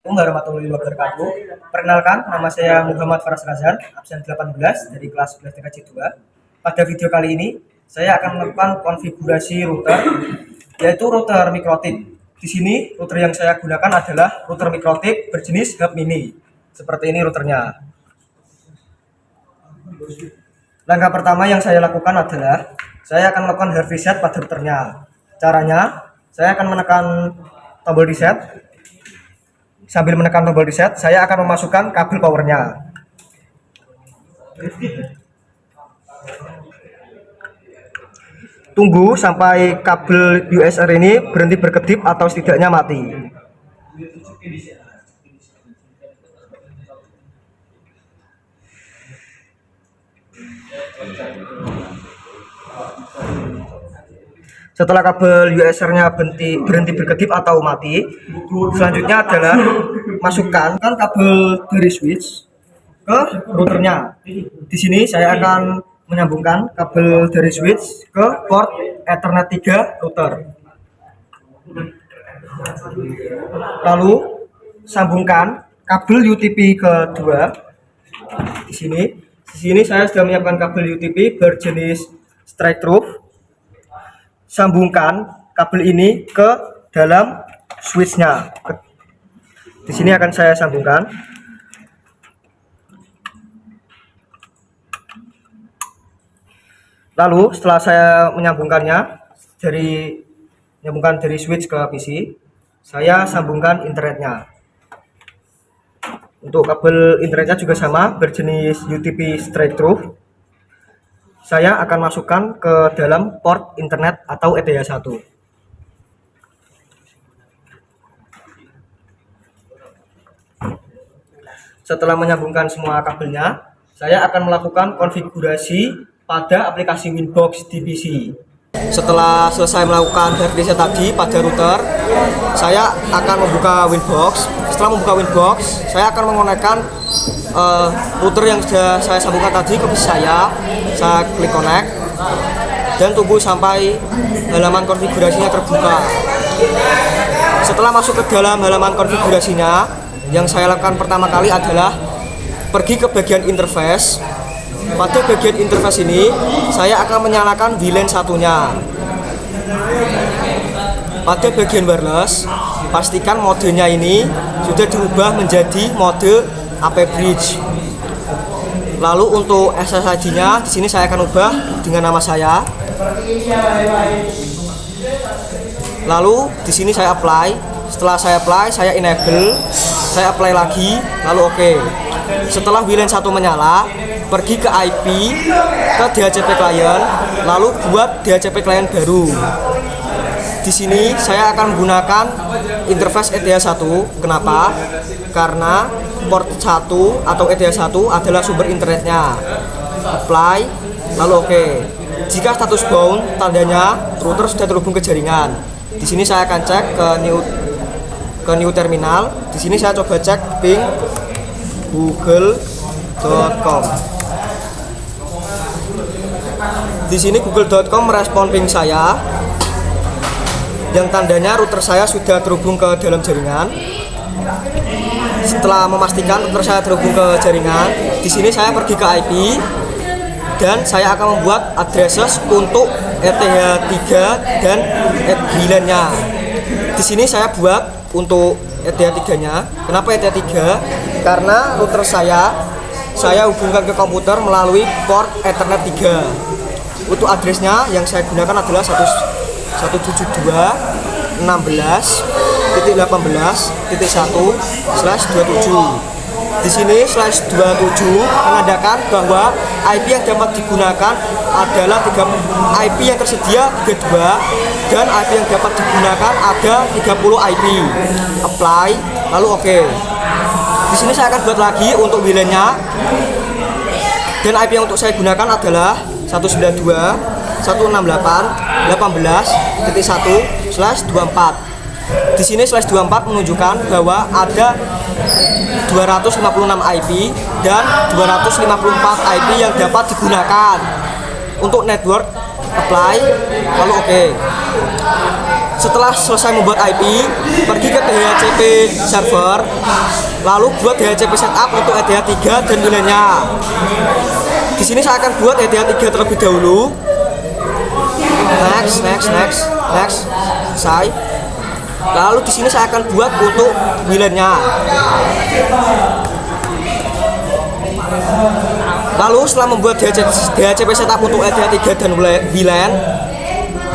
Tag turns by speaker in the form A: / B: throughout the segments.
A: Warahmatullahi wabarakatuh. Perkenalkan, nama saya Muhammad Faras Razan, absen 18 dari kelas 11 TKJ 2. Pada video kali ini, saya akan melakukan konfigurasi router, yaitu router mikrotik. Di sini, router yang saya gunakan adalah router mikrotik berjenis hub mini. Seperti ini routernya. Langkah pertama yang saya lakukan adalah, saya akan melakukan hard reset pada routernya. Caranya, saya akan menekan tombol reset. Sambil menekan tombol reset, saya akan memasukkan kabel powernya. Tunggu sampai kabel USR ini berhenti berkedip atau setidaknya mati. Setelah kabel USR-nya berhenti berkedip atau mati, selanjutnya adalah masukkan kabel dari switch ke routernya. Di sini saya akan menyambungkan kabel dari switch ke port Ethernet 3 router. Lalu sambungkan kabel UTP kedua. Di sini saya sudah menyiapkan kabel UTP berjenis straight through. Sambungkan kabel ini ke dalam switch-nya. Di sini akan saya sambungkan. Lalu setelah saya menyambungkannya dari switch ke PC, saya sambungkan internetnya. Untuk kabel internetnya juga sama, berjenis UTP straight through. Saya akan masukkan ke dalam port internet atau ETH 1. Setelah menyambungkan semua kabelnya, saya akan melakukan konfigurasi pada aplikasi Winbox di PC. Setelah selesai melakukan hard reset tadi pada router, saya akan membuka Winbox. Setelah membuka Winbox, saya akan mengonekkan router yang sudah saya sambungkan tadi ke PC saya klik connect dan tunggu sampai halaman konfigurasinya terbuka. Setelah masuk ke dalam halaman konfigurasinya, yang saya lakukan pertama kali adalah pergi ke bagian interface. Pada bagian interface ini, saya akan menyalakan VLAN satunya. Pada bagian wireless, pastikan modenya ini sudah diubah menjadi mode AP Bridge. Lalu untuk SSID-nya di sini saya akan ubah dengan nama saya. Lalu di sini saya apply. Setelah saya apply, saya enable. Saya apply lagi, lalu oke. Setelah VLAN 1 menyala, pergi ke IP, ke DHCP client, lalu buat DHCP client baru. Di sini saya akan menggunakan interface ETH 1. Kenapa? Karena port 1 atau ETH 1 adalah sumber internetnya. Apply, lalu oke. Jika status bound, tandanya router sudah terhubung ke jaringan. Di sini saya akan cek ke new terminal. Di sini saya coba cek ping google.com. Di sini google.com merespon ping saya yang tandanya router saya sudah terhubung ke dalam jaringan. Setelah memastikan router saya terhubung ke jaringan, di sini saya pergi ke IP dan saya akan membuat addresses untuk ETH 3 dan VLAN-nya. Di sini saya buat untuk ETH 3-nya. Kenapa ETH 3? Karena router saya hubungkan ke komputer melalui port Ethernet 3. Untuk addressnya yang saya gunakan adalah 172.16.18.1/27. Di sini /27 menandakan bahwa IP yang dapat digunakan adalah IP yang tersedia 32 dan IP yang dapat digunakan ada 30 IP. Apply, lalu oke. Di sini saya akan buat lagi untuk VLAN-nya. Dan IP yang untuk saya gunakan adalah 192.168.18.1/24. Di sini /24 menunjukkan bahwa ada 256 IP dan 254 IP yang dapat digunakan. Untuk network apply, lalu oke. Setelah selesai membuat IP, pergi ke DHCP server, lalu buat DHCP setup untuk ETH 3 dan nilainya. Di sini saya akan buat ETH 3 terlebih dahulu. Next, selesai. Lalu di sini saya akan buat untuk nilainya. Lalu setelah membuat DHCP setup untuk ETH 3 dan VLAN,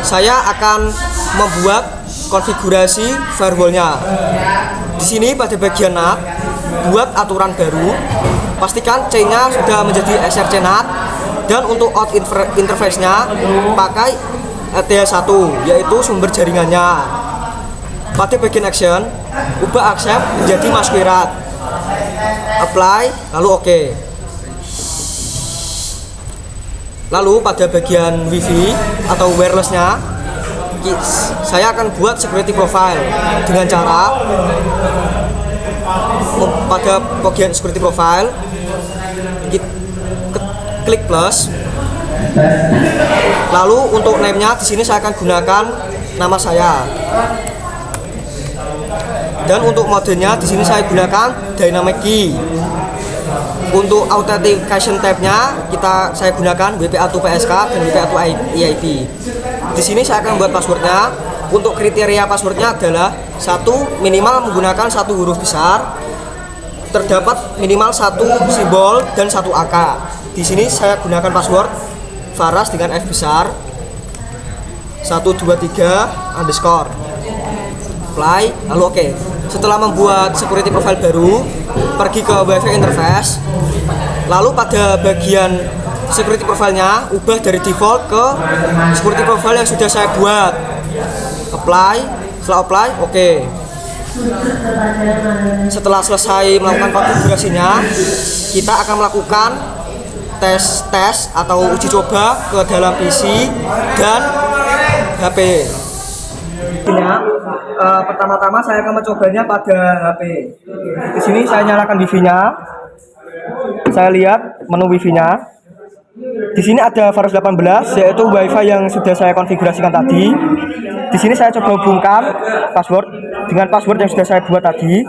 A: saya akan membuat konfigurasi firewallnya. Di sini pada bagian NAT, buat aturan baru, pastikan chainnya sudah menjadi SRC NAT, dan untuk out interface-nya pakai ETH1, yaitu sumber jaringannya. Pada bagian action, ubah accept menjadi masquerade, apply, lalu oke. Lalu pada bagian wifi atau wirelessnya, saya akan buat security profile dengan cara pada bagian security profile klik plus. Lalu untuk name-nya di sini saya akan gunakan nama saya. Dan untuk modenya di sini saya gunakan dynamic key. Untuk authentication tab-nya saya gunakan WPA2PSK dan WPA2EIP. Di sini saya akan membuat passwordnya. Untuk kriteria passwordnya adalah minimal menggunakan 1 huruf besar, terdapat minimal 1 simbol dan 1 angka. Di sini saya gunakan password Faras dengan F besar 123 underscore, apply, lalu oke. Setelah membuat security profile baru, pergi ke WiFi interface, lalu pada bagian security profile-nya ubah dari default ke security profile yang sudah saya buat, apply. Setelah apply, oke. Setelah selesai melakukan konfigurasinya, kita akan melakukan tes atau uji coba ke dalam PC dan HP. Pertama-tama saya akan mencobanya pada HP. Di sini saya nyalakan wifi-nya. Saya lihat menu wifi-nya. Di sini ada Faras 18, yaitu WiFi yang sudah saya konfigurasikan tadi. Di sini saya coba hubungkan password dengan password yang sudah saya buat tadi.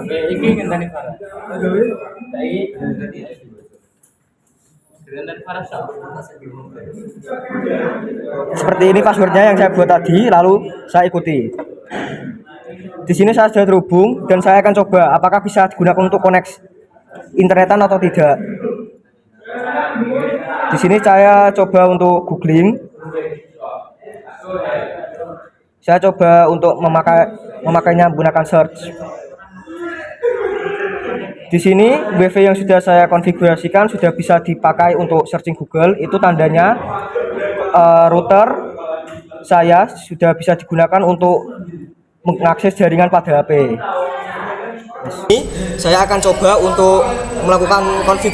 A: Seperti ini passwordnya yang saya buat tadi, lalu saya ikuti. Di sini saya sudah terhubung dan saya akan coba apakah bisa digunakan untuk koneksi internetan atau tidak. Di sini saya coba untuk googling. Saya coba untuk memakainya menggunakan search. Di sini WiFi yang sudah saya konfigurasikan sudah bisa dipakai untuk searching Google. Itu tandanya router saya sudah bisa digunakan untuk mengakses jaringan pada HP. Ini saya akan coba untuk melakukan maksud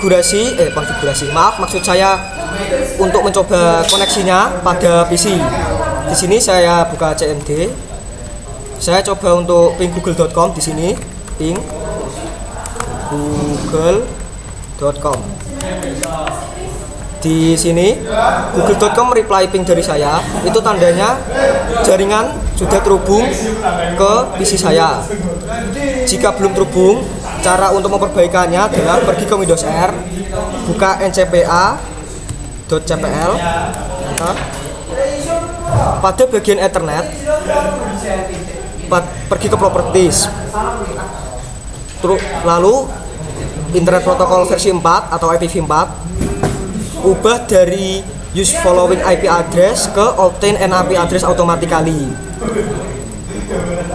A: saya untuk mencoba koneksinya pada PC. Di sini saya buka CMD. Saya coba untuk ping google.com di sini, ping google.com. Di sini google.com reply ping dari saya, itu tandanya jaringan sudah terhubung ke PC saya. Jika belum terhubung, cara untuk memperbaikannya adalah pergi ke Windows R, buka ncpa.cpl, pada bagian Ethernet, pergi ke Properties, lalu Internet Protocol versi 4 atau IPv4, ubah dari use following IP address ke obtain an IP address automatically.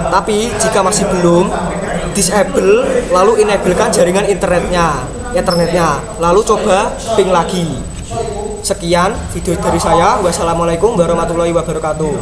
A: Tapi jika masih belum, disable lalu enablekan jaringan internetnya, lalu coba ping lagi. Sekian video dari saya. Wassalamualaikum warahmatullahi wabarakatuh.